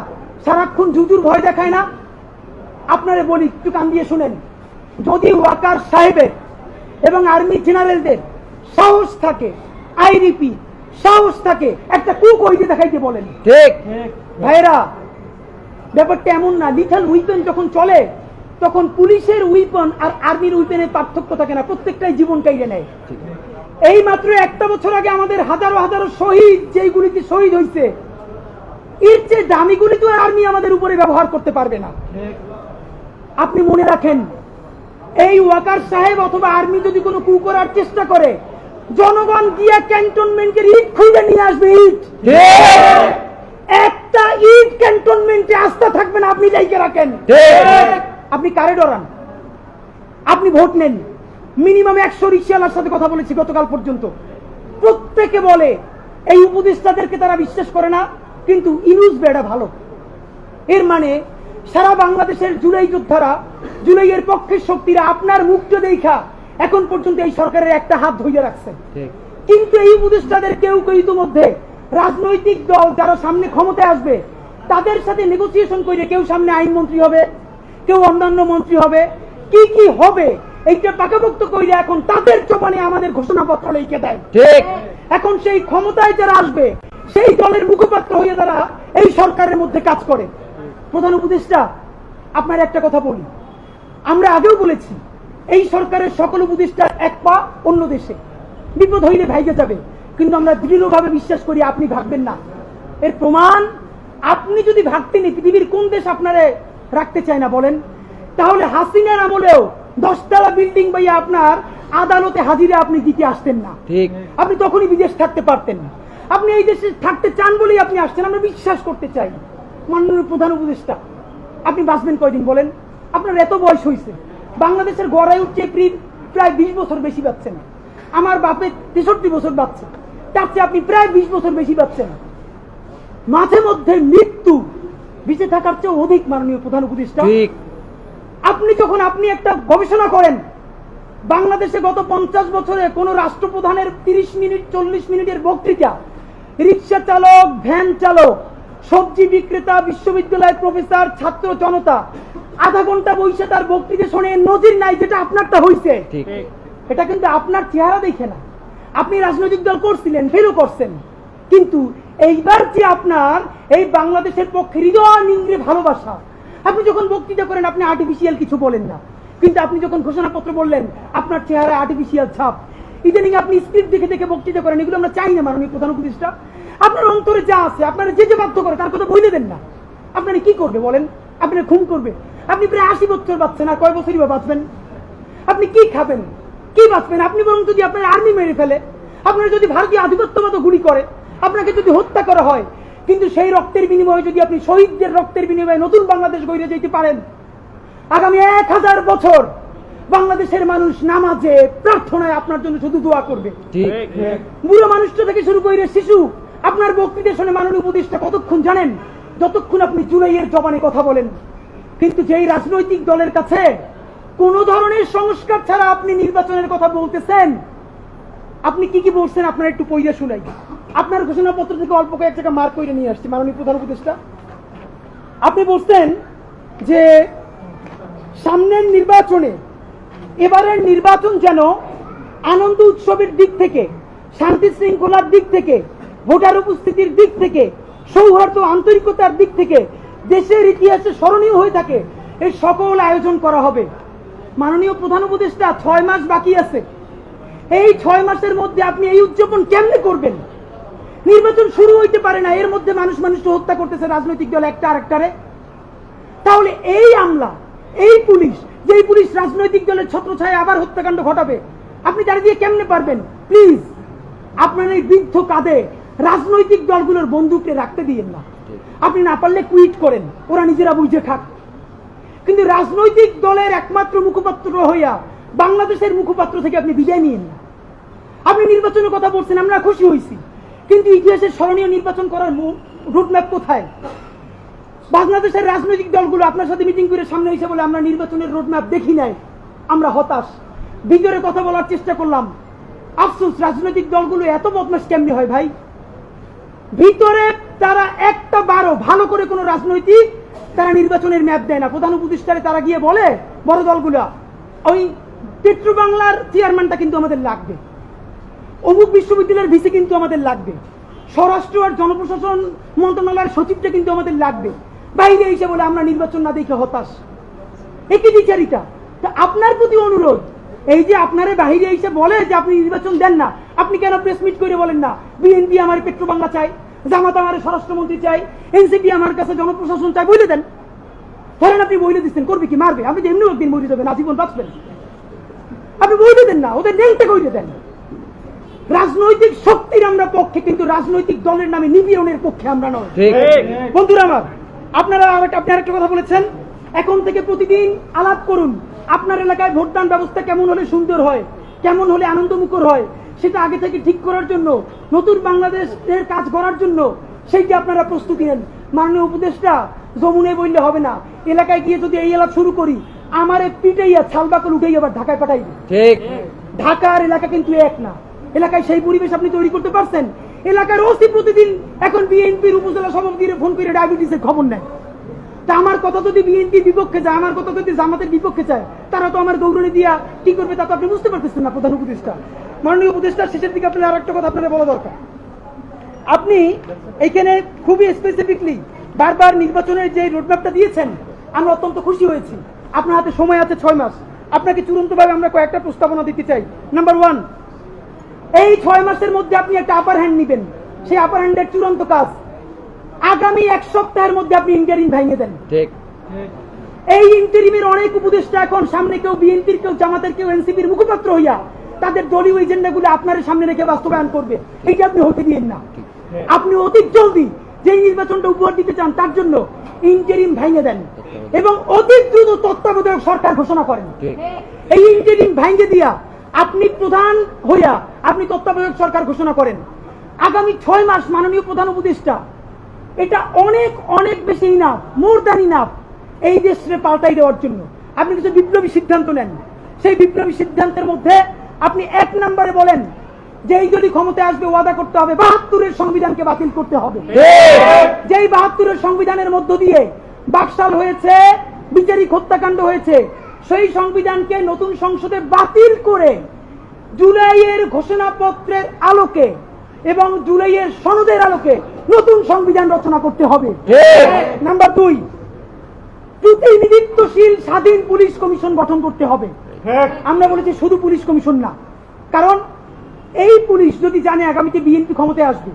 সারাক্ষণ জুজুর ভয় দেখায় না? আপনারে বলি, একটু কান দিয়ে শুনেন, যদি ওয়াকার সাহেবের এবং আর্মি জেনারেলদের সাহস থাকে, আইরিপি সাহস থাকে, একটা কুক ওই দেখাইতে বলেন। ঠিক ভাইরা, ব্যাপারটা এমন না। লিথাল উইপেন যখন চলে তখন পুলিশের উইপন আর আর্মির উইপেনের পার্থক্য থাকে না, প্রত্যেকটাই জীবন কাইড়ে নেয়। এই মাত্র একটা বছর আগে আমাদের হাজারো হাজারো শহীদ যেই গুলিতে শহীদ হয়েছে, এর চেয়ে দামি গুলি তো আর্মি আমাদের উপরে ব্যবহার করতে পারবে না। আপনি মনে রাখেন, এই ওয়াকার সাহেব অথবা আর্মি যদি কোনো কু করার চেষ্টা করে, জনগণ গিয়া ক্যান্টনমেন্টের ইট খুঁজে নিয়ে আসবে। ইট, একটা ইট ক্যান্টনমেন্টে আস্থা থাকবে না, আপনি যাইকে রাখেন। আপনি কারে ডরান? আপনি ভোট নেন। মিনিমাম 100 রিকশাওয়ালার সাথে কথা বলেছি গতকাল পর্যন্ত, প্রত্যেকে বলে এই উপদেষ্টাদেরকে তারা বিশ্বাস করে না, কিন্তু ইনুস বেড়া ভালো। এর মানে সারা বাংলাদেশের জুলাই যোদ্ধারা, জুলাইয়ের পক্ষের শক্তিরা আপনার মুখটা দেখা এখন পর্যন্ত এই সরকারের একটা হাত ধরে রাখছে। কিন্তু এই উপদেষ্টাদের কেউ কেউ ইতিমধ্যে রাজনৈতিক দল যারা সামনে ক্ষমতায় আসবে তাদের সাথে নেগোসিয়েশন করে কেউ সামনে আইনমন্ত্রী হবে, কেউ অন্যান্য মন্ত্রী হবে, কি কি হবে এইটা পাকাপোক্ত করে এখন তাদের জবানে আমাদের ঘোষণাপত্র লিখে দেয়। ঠিক এখন সেই ক্ষমতায় যারা আসবে সেই দলের মুখপাত্র হয়ে তারা এই সরকারের মধ্যে কাজ করে। প্রধান উপদেষ্টা, আপনার একটা কথা বলি, আমরা আগেও বলেছি এই সরকারের সকল উপদেষ্টার এক পা অন্য দেশে, বিপদ হইলে ভাইগে যাবে, কিন্তু আমরা দৃঢ়ভাবে বিশ্বাস করি আপনি ভাববেন না। এর প্রমাণ, আপনি যদি ভাবতেন পৃথিবীর কোন দেশ আপনারে রাখতে চায় না বলেন, তাহলে হাসিনার আমলেও 10 তলা বিল্ডিং বাইয়া আপনার আদালতে হাজিরে আপনি দিতে আসতেন না। ঠিক, আপনি তখনই বিদেশ থাকতে পারতেন। আপনি এই দেশে থাকতে চান বলেই আপনি আসছেন, আমরা বিশ্বাস করতে চাই। মাননীয় প্রধান উপদেষ্টা, আপনি বাঁচবেন কয়দিন বলেন? আপনার এত বয়স হয়েছে, বাংলাদেশের গড়ায় উঠছে প্রায় 20 বছর বেশি পাচ্ছেন। আমার বাপে 63 বছর বাঁচছে, তার চেয়ে আপনি প্রায় 20 বছর বেশি পাচ্ছেন। মাঝে মধ্যে মৃত্যু বেঁচে থাকার চেয়ে অধিক। মাননীয় প্রধান উপদেষ্টা, আপনি একটা গবেষণা করেন, বাংলাদেশে গত 50 বছরে কোন রাষ্ট্রপ্রধানের 30 মিনিট 40 মিনিটের বক্তৃতা রিক্সা চালক, ভ্যান চালক, সবজি বিক্রেতা, বিশ্ববিদ্যালয়ের প্রফেসর, ছাত্র জনতা আধা ঘন্টা বসে তার বক্তৃতা শুনে নজির নাই, যেটা আপনারটা হয়েছে। এটা কিন্তু আপনার চেহারা দেখে না। আপনি রাজনৈতিক দল করছিলেন, ফেরও করছেন, কিন্তু এইবার যে আপনার এই বাংলাদেশের পক্ষে হৃদয় নিংড়ে ভালোবাসা, আপনি যখন বক্তৃতা করেন আপনি আর্টিফিশিয়াল কিছু বলেন না, কিন্তু আপনি যখন ঘোষণাপত্র বললেন আপনার চেহারা আর্টিফিশিয়াল ছাপ। ইদানিং আপনি স্ক্রিপ্ট দেখে দেখে বক্তৃতা করেন, এগুলো আমরা চাই না। মাননীয় প্রধান উপদেষ্টা, আপনার অন্তরে যা আছে, আপনারা যে বাধ্য করে তার কথা বলে দেন না। আপনারা কি করবে বলেন? আপনারা খুন করবে? আপনি প্রায় 80 বছর বাঁচছেন, আর কয় বছরই বা বাঁচবেন? আপনি কি খাবেন, কি বাঁচবেন? আপনি বরং যদি আপনার আর্মি মেরে ফেলে, আপনারা যদি ভারতীয় আধিপত্যবাদ গুলি করে, আপনাকে যদি হত্যা করা হয়, কিন্তু সেই রক্তের বিনিময়ে যদি আপনি শহীদদের রক্তের বিনিময়ে নতুন বাংলাদেশ গড়ে যেতে পারেন, আগামী 1000 বছর বাংলাদেশের মানুষ নামাজে প্রার্থনায় আপনার জন্য শুধু দোয়া করবে। বুড়ো মানুষটা থেকে শুরু করে শিশু আপনার বক্তৃতা শুনে মাননীয় উপদেষ্টা কতক্ষণ জানেন? যতক্ষণ আপনি জুলাইয়ের জবানে কথা বলেন। কিন্তু যেই রাজনৈতিক দলের কাছে কোন ধরনের সংস্কার ছাড়া আপনি নির্বাচনের কথা বলতেছেন, আপনি কি কি বলছেন আপনার একটু পয়লা শুনাই। আপনার ঘোষণাপত্র থেকে অল্প কয়েক টাকা মার্ক করে নিয়ে আসছি। মাননীয় প্রধান উপদেষ্টা, আপনি বলছেন যে সামনের নির্বাচনে, এবারের নির্বাচন যেন আনন্দ উৎসবের দিক থেকে, শান্তি শৃঙ্খলার দিক থেকে, ভোটার উপস্থিতির দিক থেকে, সৌহার্দ্য আন্তরিকতার দিক থেকে দেশের ইতিহাসে স্মরণীয় হয়ে থাকে, এই সকল আয়োজন করা হবে। মাননীয় প্রধান উপদেষ্টা, 6 মাস বাকি আছে। এই 6 মাসের মধ্যে আপনি এই উদযাপন কেমনে করবেন? নির্বাচন শুরু হইতে পারে না, এর মধ্যে মানুষকে হত্যা করতেছে রাজনৈতিক দল একটা আরেকটারে। তাহলে এই আমলা, এই পুলিশ, যেই পুলিশ রাজনৈতিক দলের ছত্রছায়া আবার হত্যাকাণ্ড ঘটাবে, আপনি তারা দিয়ে কেমনে পারবেন? প্লিজ আপনার এই বৃদ্ধ কাঁধে রাজনৈতিক দলগুলোর বন্দুককে রাখতে দিয়েন না। আপনি না পারলে কুইট করেন, ওরা নিজেরা বুঝে খাক। কিন্তু রাজনৈতিক দলের একমাত্র মুখপাত্র হইয়া বাংলাদেশের মুখপাত্র থেকে আপনি বিদায় নিয়েন না। আপনি নির্বাচনের কথা বলছেন, আমরা খুশি হয়েছি, কিন্তু ইতিহাসের স্মরণীয় নির্বাচন করার রুটম্যাপ কোথায়? বাংলাদেশের রাজনৈতিক দলগুলো আপনার সাথে মিটিং করে সামনে এসে বলে আমরা নির্বাচনের রোডম্যাপ দেখি নাই, আমরা হতাশ। ভিতরে কথা বলার চেষ্টা করলাম, আফসোস রাজনৈতিক দলগুলো এত বদমাশ কেমনি হয় ভাই? ভিতরে তারা একটা বারো ভালো করে কোন রাজনৈতিক তারা নির্বাচনের ম্যাপ দেয় না। প্রধান উপদেষ্টারে তারা গিয়ে বলে বড় দলগুলো, ওই পেট্রো বাংলার চেয়ারম্যানটা কিন্তু আমাদের লাগবে, অমুক বিশ্ববিদ্যালয়ের ভিসি কিন্তু আমাদের লাগবে, স্বরাষ্ট্র আর জনপ্রশাসন মন্ত্রণালয়ের সচিবটা কিন্তু আমাদের লাগবে। বাইরে এসে বলে আমরা নির্বাচন না দেখে হতাশ। একই বিচারিতা। আপনার প্রতি অনুরোধ, এই যে আপনারে বাহিরে এসে বলে যে আপনি নির্বাচন দেন না, আপনি কেন প্রেস মিট করে বলেন না বিএনপি আমার পেট্রো বাংলা চাই, জামাত আমার স্বরাষ্ট্রমন্ত্রী চাই, এনসিপি আমার কাছে জনপ্রশাসন চাই, বলে দেন। ধরেন আপনি বইলে দিচ্ছেন, করবে কি? মারবে। আপনি এমনি একদিন বইলে দেবেন, আজীবন বাঁচবেন। আপনি বইলে দেন না, ওদের নেংটে কইলে দেন। রাজনৈতিক শক্তির আমরা পক্ষে, কিন্তু রাজনৈতিক দলের নামে নিপীড়নের পক্ষে আমরা নয়। বন্ধুরা আমার, আপনারা আপনি আরেকটা কথা বলেছেন, এখন থেকে প্রতিদিন আলাপ করুন আপনার এলাকায় ভোটদান ব্যবস্থা কেমন হলে সুন্দর হয়, কেমন হলে আনন্দমুখর হয়, সেটা আগে থেকে ঠিক করার জন্য, নতুন বাংলাদেশের কাজ করার জন্য সেইটি আপনারা প্রস্তুতি নেন। মাননীয় উপদেষ্টা যমুনে বললে হবে না, এলাকায় গিয়ে যদি এই এলাকা শুরু করি আমার পিটাইয়া ছালবাকল উঠেই আবার ঢাকায় পাঠাই। ঠিক, ঢাকার এলাকা কিন্তু এক না। এলাকায় সেই পরিবেশ আপনি তৈরি করতে পারছেন? এলাকার ওসি প্রতিদিন এখন বিএনপির উপজেলা সভাপতির ফোন করে ডায়াবেটিসের খবর নেয়। তা আমার কথা যদি বিএনপির বিপক্ষে যায়, আমার কথা যদি জামাতের বিপক্ষে চায়, তারা তো আমার দৌড়ে দিয়া কি করবে তা তো আপনি বুঝতে পারতেছেন না। প্রধান উপদেষ্টা, মাননীয় উপদেষ্টার শেষের দিকে আপনার আরেকটা কথা আপনাদের বলা দরকার। আপনি এইখানে খুবই স্পেসিফিকলি বারবার নির্বাচনের যে রোডম্যাপটা দিয়েছেন, আমরা অত্যন্ত খুশি হয়েছি। আপনার হাতে সময় আছে 6 মাস। আপনাকে চূড়ান্তভাবে আমরা কয়েকটা প্রস্তাবনা দিতে চাই। নাম্বার 1, এই 6 মাসের মধ্যে আপনি একটা আপার হ্যান্ড নিবেন। সেই আপার হ্যান্ডের চূড়ান্ত কাজ আগামী 1 সপ্তাহের মধ্যে আপনি ইন্টারিম ভেঙে দেন। ঠিক, এই ইন্টারিমের অনেক উপদেষ্টা এখন সামনে কেউ বিএনপির, কেউ জামাতের, কেউ এনসিপির মুখপাত্র হইয়া তাদের দলীয় এজেন্ডাগুলো আপনার সামনে রেখে বাস্তবায়ন করবে। এইটা আপনি হতে দিয়েন না। আপনি অতি জলদি যে নির্বাচনটা উপহার দিতে চান তার জন্য ইন্টারিম ভেঙে দেন এবং অতি দ্রুত তত্ত্বাবধায়ক সরকার ঘোষণা করেন। এই ইন্টারিম ভেঙে দিয়া আপনি প্রধান হইয়া আপনি তত্ত্বাবধায়ক সরকার ঘোষণা করেন। আগামী 6 মাস মাননীয় প্রধান উপদেষ্টা, এটা অনেক অনেক বেশি ইনাফ, মোর দ্যান ইনাফ এই দেশে পাল্টাই দেওয়ার জন্য। আপনি কিছু বিপ্লবী সিদ্ধান্ত নেন। সেই বিপ্লবী সিদ্ধান্তের মধ্যে আপনি 1 নম্বরে বলেন যে এই যদি ক্ষমতায় আসবে ওয়াদা করতে হবে 72-এর সংবিধানকে বাতিল করতে হবে। যেই 72-এর সংবিধানের মধ্য দিয়ে বাকশাল হয়েছে, বিচারিক হত্যাকাণ্ড হয়েছে, সেই সংবিধানকে নতুন সংসদে বাতিল করে জুলাইয়ের ঘোষণাপত্রের আলোকে এবং জুলাইয়ের সনদের আলোকে নতুন সংবিধান রচনা করতে হবে। নাম্বার 2, প্রতিনিধিত্বশীল স্বাধীন পুলিশ কমিশন গঠন করতে হবে। আমরা বলেছি শুধু পুলিশ কমিশন না, কারণ এই পুলিশ যদি জানে আগামীতে বিএনপি ক্ষমতায় আসবে,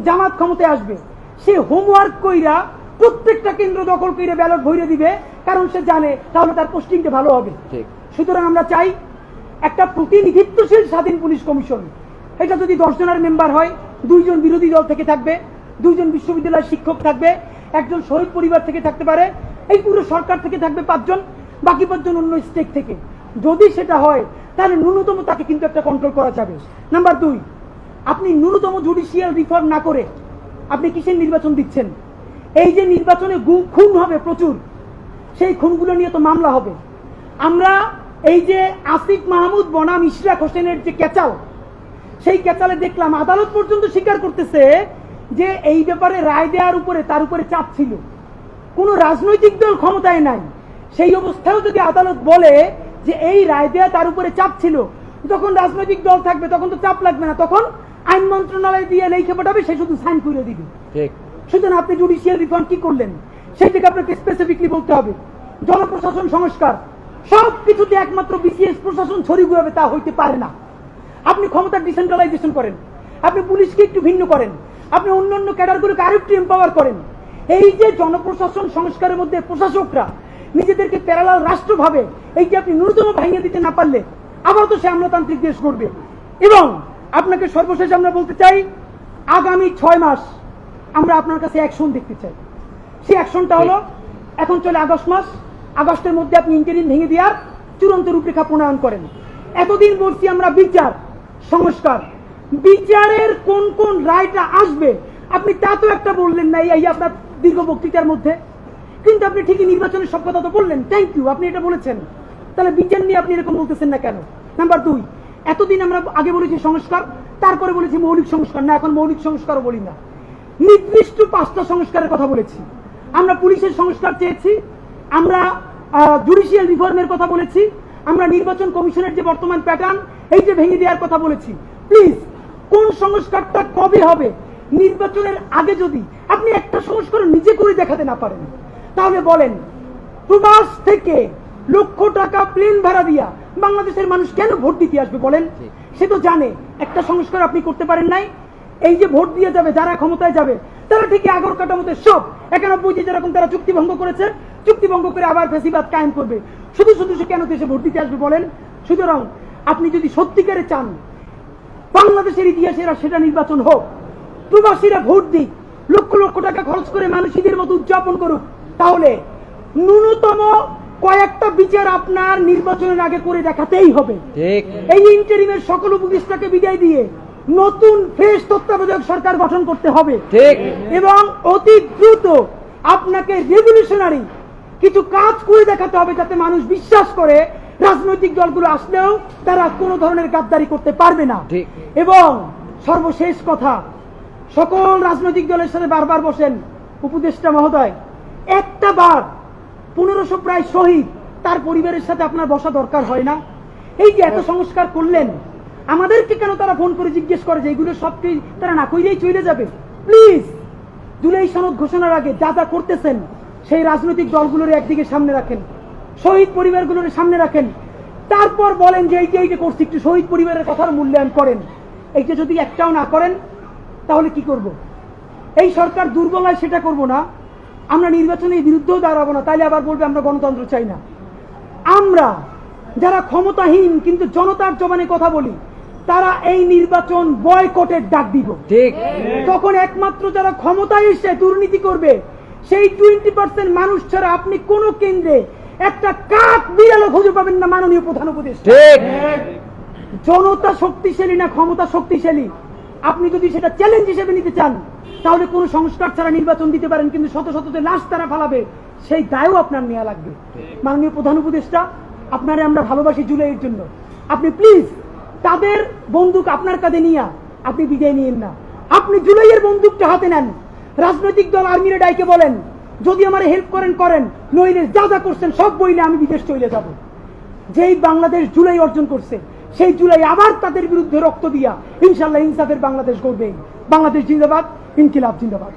জামাত ক্ষমতায় আসবে, সে হোমওয়ার্ক কইরা প্রত্যেকটা কেন্দ্র দখল করে ব্যালট ভরে দিবে, কারণ সে জানে তাহলে তার পোস্টিংটা ভালো হবে। সুতরাং আমরা চাই একটা প্রতিনিধিত্বশীল স্বাধীন পুলিশ কমিশন। এটা যদি 10 জনের মেম্বার হয়, 2 জন বিরোধী দল থেকে থাকবে, 2 জন বিশ্ববিদ্যালয়ের শিক্ষক থাকবে, 1 জন শহীদ পরিবার থেকে থাকতে পারে, এই পুরো সরকার থেকে থাকবে 5 জন, বাকি 5 জন অন্য স্টেট থেকে। যদি সেটা হয় তাহলে ন্যূনতম তাকে কিন্তু একটা কন্ট্রোল করা যাবে। নাম্বার 2, আপনি ন্যূনতম জুডিশিয়াল রিফর্ম না করে আপনি কিসের নির্বাচন দিচ্ছেন? এই যে নির্বাচনে খুন হবে প্রচুর, সেই খুনগুলো নিয়ে তো মামলা হবে। আমরা এই যে আসিফ মাহমুদ বনাম ইশরাক হোসেনের যে ক্যাচাল, সেই ক্যাচালে দেখলাম আদালত পর্যন্ত স্বীকার করতেছে যে এই ব্যাপারে রায় দেওয়ার উপরে তার উপরে চাপ ছিল। কোন রাজনৈতিক দল ক্ষমতায় নাই, সেই অবস্থায়ও যদি আদালত বলে যে এই রায় দেওয়া তার উপরে চাপ ছিল, যখন রাজনৈতিক দল থাকবে তখন তো চাপ লাগবে না, তখন আইন মন্ত্রণালয় দিয়ে লেখে পাঠাবে, সে শুধু সাইন করে দিবে। সুতরাং আপনি জুডিশিয়াল রিফর্ম কি করলেন সেইটাকে আপনাকে স্পেসিফিকলি বলতে হবে। জনপ্রশাসন সংস্কার, সবকিছুতে একমাত্র বিসিএস প্রশাসন ছড়ি ঘুরাবে তা হইতে পারে না। আপনি ক্ষমতা ডিসেন্ট্রালাইজেশন করেন, আপনি পুলিশকে একটু ভিন্ন করেন, আপনি অন্যান্য ক্যাডারগুলোকে আরেকটু এম্পাওয়ার করেন। এই যে জনপ্রশাসন সংস্কারের মধ্যে প্রশাসকরা নিজেদেরকে প্যারালাল রাষ্ট্র ভাবে, এইটি আপনি ন্যূনতম ভাঙিয়ে দিতে না পারলে আবার তো সে আমলাতান্ত্রিক দেশ করবে। এবং আপনাকে সর্বশেষ আমরা বলতে চাই, আগামী 6 মাস আমরা আপনার কাছে অ্যাকশন দেখতে চাই। সেই অ্যাকশনটা হলো, এখন চলে আগস্ট মাস, আগস্টের মধ্যে আপনি ইন্টারিম ভেঙে দেওয়ার চূড়ান্ত রূপরেখা প্রণয়ন করেন। এতদিন বলছি আমরা বিচার সংস্কার, বিচারের কোন কোন রায়টা আসবে আপনি তা তো একটা বললেন না এই আপনার দীর্ঘ বক্তৃতার মধ্যে, কিন্তু আপনি ঠিকই নির্বাচনের সব কথা তো বললেন, থ্যাংক ইউ, আপনি এটা বলেছেন। তাহলে বিচার নিয়ে আপনি এরকম বলতেছেন না কেন? নাম্বার 2, এতদিন আমরা আগে বলেছি সংস্কার, তারপরে বলেছি মৌলিক সংস্কার, না এখন মৌলিক সংস্কারও বলি না, নির্দিষ্ট 5টা সংস্কারের কথা বলেছি। আমরা পুলিশের সংস্কার চেয়েছি, আমরা জুডিশিয়াল রিফর্মের কথা বলেছি, আমরা নির্বাচন কমিশনের যে বর্তমান প্যাটার্ন এইটা ভেঙে দেওয়ার কথা বলেছি। প্লিজ, কোন সংস্কারটা কবে হবে? নির্বাচনের আগে যদি আপনি একটা সংস্কার নিজে করে দেখাতে না পারেন, তাহলে বলেন প্রবাস থেকে লক্ষ টাকা প্লেন ভাড়া দিয়া বাংলাদেশের মানুষ কেন ভোট দিতে আসবে বলেন? সে তো জানে একটা সংস্কার আপনি করতে পারেন নাই। এই যে ভোট দিয়ে যাবে যারা ক্ষমতায় যাবে, তারা ঠিকই আগর কাটামতে সব 91 যেরকম তারা চুক্তি ভঙ্গ করেছে, চুক্তি ভঙ্গ করে আবার ফ্যাসিবাদ কায়েম করবে। শুধু শুধু সে কেন দেশে ভোট দিতে আসবে বলেন? সুতরাং আপনি যদি সত্যিকারে চান বাংলাদেশের ইতিহাসে সেটা নির্বাচন হোক, প্রবাসীরা ভোট দিক, লক্ষ লক্ষ টাকা খরচ করে মানুষদের মতো উদযাপন করুক, তাহলে ন্যূনতম কয়েকটা বিচার আপনার নির্বাচনের আগে করে দেখাতেই হবে। এই ইন্টারিমের সকল উপদেষ্টাকে বিদায় দিয়ে নতুন ফ্রেশ তত্ত্বাবধায়ক সরকার গঠন করতে হবে এবং অতি দ্রুত আপনাকে রেভলিউশনারি কিছু কাজ করে দেখাতে হবে, যাতে মানুষ বিশ্বাস করে রাজনৈতিক দলগুলো আসলেও তারা কোনো ধরনের গাদ্দারি করতে পারবে না। এবং সর্বশেষ কথা, সকল রাজনৈতিক দলের সাথে বারবার বসেন উপদেষ্টা মহোদয়, একটা বার 1500 প্রায় শহীদ তার পরিবারের সাথে আপনার বসা দরকার হয় না? এই যে এত সংস্কার করলেন, আমাদেরকে কেন তারা ফোন করে জিজ্ঞেস করে যে এগুলো সবটি তারা না কইলেই চলে যাবে? প্লিজ, জুলাই সনদ ঘোষণার আগে যা যা করতেছেন সেই রাজনৈতিক দলগুলোর একদিকে সামনে রাখেন, শহীদ পরিবারগুলোর সামনে রাখেন, তারপর বলেন যে এইটা করছি, একটু শহীদ পরিবারের কথার মূল্যায়ন করেন। এইটা যদি একটাও না করেন তাহলে কি করব? এই সরকার দুর্বল হয় সেটা করব না, আমরা নির্বাচনের বিরুদ্ধেও দাঁড়াবো না, তাইলে আবার বলবে আমরা গণতন্ত্র চাই না। আমরা যারা ক্ষমতাহীন কিন্তু জনতার জবানে কথা বলি, তারা এই নির্বাচন বয়কটের ডাক দিব। তখন একমাত্র যারা ক্ষমতায় এসে দুর্নীতি করবে সেই 20% মানুষ ছাড়া আপনি কোন কেন্দ্রে একটা কাক বিড়ালও খুঁজে পাবেন না। মাননীয় প্রধান উপদেষ্টা, জনতা শক্তিশালী না ক্ষমতা শক্তিশালী, আপনি যদি সেটা চ্যালেঞ্জ হিসেবে নিতে চান তাহলে কোন সংস্কার ছাড়া নির্বাচন দিতে পারেন, কিন্তু শত শত যে লাশ তারা ফালাবে সেই দায়ও আপনার নেওয়া লাগবে। মাননীয় প্রধান উপদেষ্টা, আপনারে আমরা ভালোবাসি জুলাইয়ের জন্য, আপনি প্লিজ তাদের বন্দুক আপনার কাঁধে নিয়ে আপনি বিদায় নিয়েন না, আপনি জুলাইয়ের বন্দুকটা হাতে নেন। রাজনৈতিক দল আর্মিরে ডাইকে বলেন যদি আমার হেল্প করেন করেন, নইলে যা যা করছেন সব বইলে আমি বিদেশ চলে যাব। যেই বাংলাদেশ জুলাই অর্জন করছে সেই জুলাই আবার তাদের বিরুদ্ধে রক্ত দিয়া ইনশাল্লাহ ইনসাফের বাংলাদেশ গড়বে। বাংলাদেশ জিন্দাবাদ, ইনকিলাব জিন্দাবাদ।